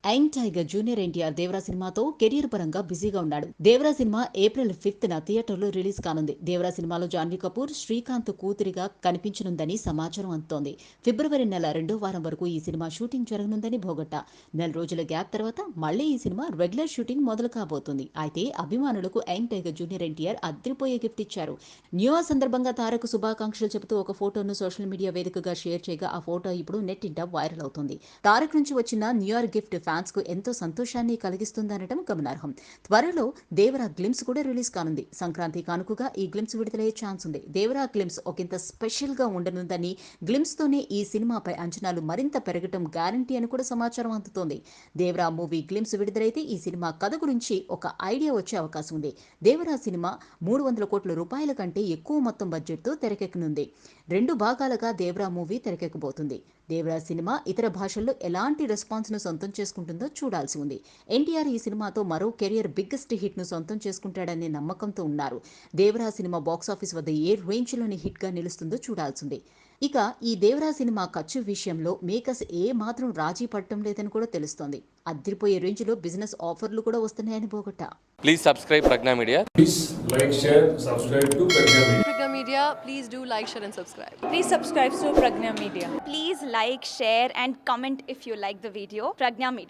Young tiger junior NTR Devara సినిమాతో career పరంగా బిజీగా ఉన్నాడు. దేవరా సినిమా ఏప్రిల్ 5న థియేటర్లో రిలీజ్ కానుంది. దేవరా సినిమాలో జాన్వీ కపూర్ శ్రీకాంత్ కూతురిగా కనిపించనుందని సమాచారం అందుతోంది. ఫిబ్రవరి నెల 2వ వారం వరకు ఈ సినిమా షూటింగ్ జరగనుందని భోగట్టా. నెల రోజుల గ్యాప్ తర్వాత మళ్లీ ఈ సినిమా రెగ్యులర్ షూటింగ్ మొదలు కాబోతుంది. అయితే అభిమానులకు యంగ్ టైగర్ జూనియర్ ఎన్టీఆర్ అదిరిపోయే గిఫ్ట్ ఇచ్చారు. న్యూ ఇయర్ సందర్భంగా తారకు శుభాకాంక్షలు చెబుతూ ఒక ఫోటోను సోషల్ మీడియా వేదికగా షేర్ చేయగా ఆ ఫోటో ఇప్పుడు నెట్టింట వైరల్ అవుతుంది. తారక్ నుంచి వచ్చిన న్యూ ఇయర్ గిఫ్ట్ ఫ్యాన్స్ కు ఎంతో సంతోషాన్ని కలిగిస్తుందనడం గమనార్హం. త్వరలో దేవరా గ్లిమ్స్ కూడా రిలీజ్ కానుంది. సంక్రాంతి కానుకగా ఈ గ్లిమ్స్ విడుదలయ్యే ఛాన్స్ ఉంది. దేవరా గ్లిమ్స్ ఒకంత స్పెషల్ గా ఉండనుందని, గ్లిమ్స్ తోనే ఈ సినిమాపై అంచనాలు మరింత పెరగటం గ్యారంటీ అని కూడా సమాచారం అందుతోంది. దేవరా మూవీ గ్లిమ్స్ విడుదలైతే ఈ సినిమా కథ గురించి ఒక ఐడియా వచ్చే అవకాశం ఉంది. దేవరా సినిమా 300 కోట్ల రూపాయల కంటే ఎక్కువ మొత్తం బడ్జెట్తో తెరకెక్కనుంది. 2 భాగాలుగా దేవరా మూవీ తెరకెక్కబోతుంది. దేవరా సినిమా ఇతర భాషల్లో ఎలాంటి రెస్పాన్స్ ను సొంతం చేసుకుంటుందో చూడాల్సి ఉంది. ఎన్టీఆర్ ఈ సినిమాతో మరో కెరియర్ బిగ్గెస్ట్ హిట్ ను సొంతం చేసుకుంటాడనే నమ్మకంతో ఉన్నారు. దేవరా సినిమా బాక్సాఫీస్ వద్ద ఏ రేంజ్ లోని హిట్ గా నిలుస్తుందో చూడాల్సింది. ఇక ఈ దేవరా సినిమా ఖర్చు విషయంలో మేకర్స్ ఏ మాత్రం రాజీ పడటం లేదని కూడా తెలుస్తోంది. అదిరిపోయే రేంజ్ లో బిజినెస్ ఆఫర్లు కూడా వస్తున్నాయని పోగొట్టా. Please subscribe Pragna Media. Please like, share, subscribe to Pragna Media. Pragna Media, please do like, share and subscribe. Please subscribe to Pragna Media. Please like, share and comment if you like the video. Pragna Media.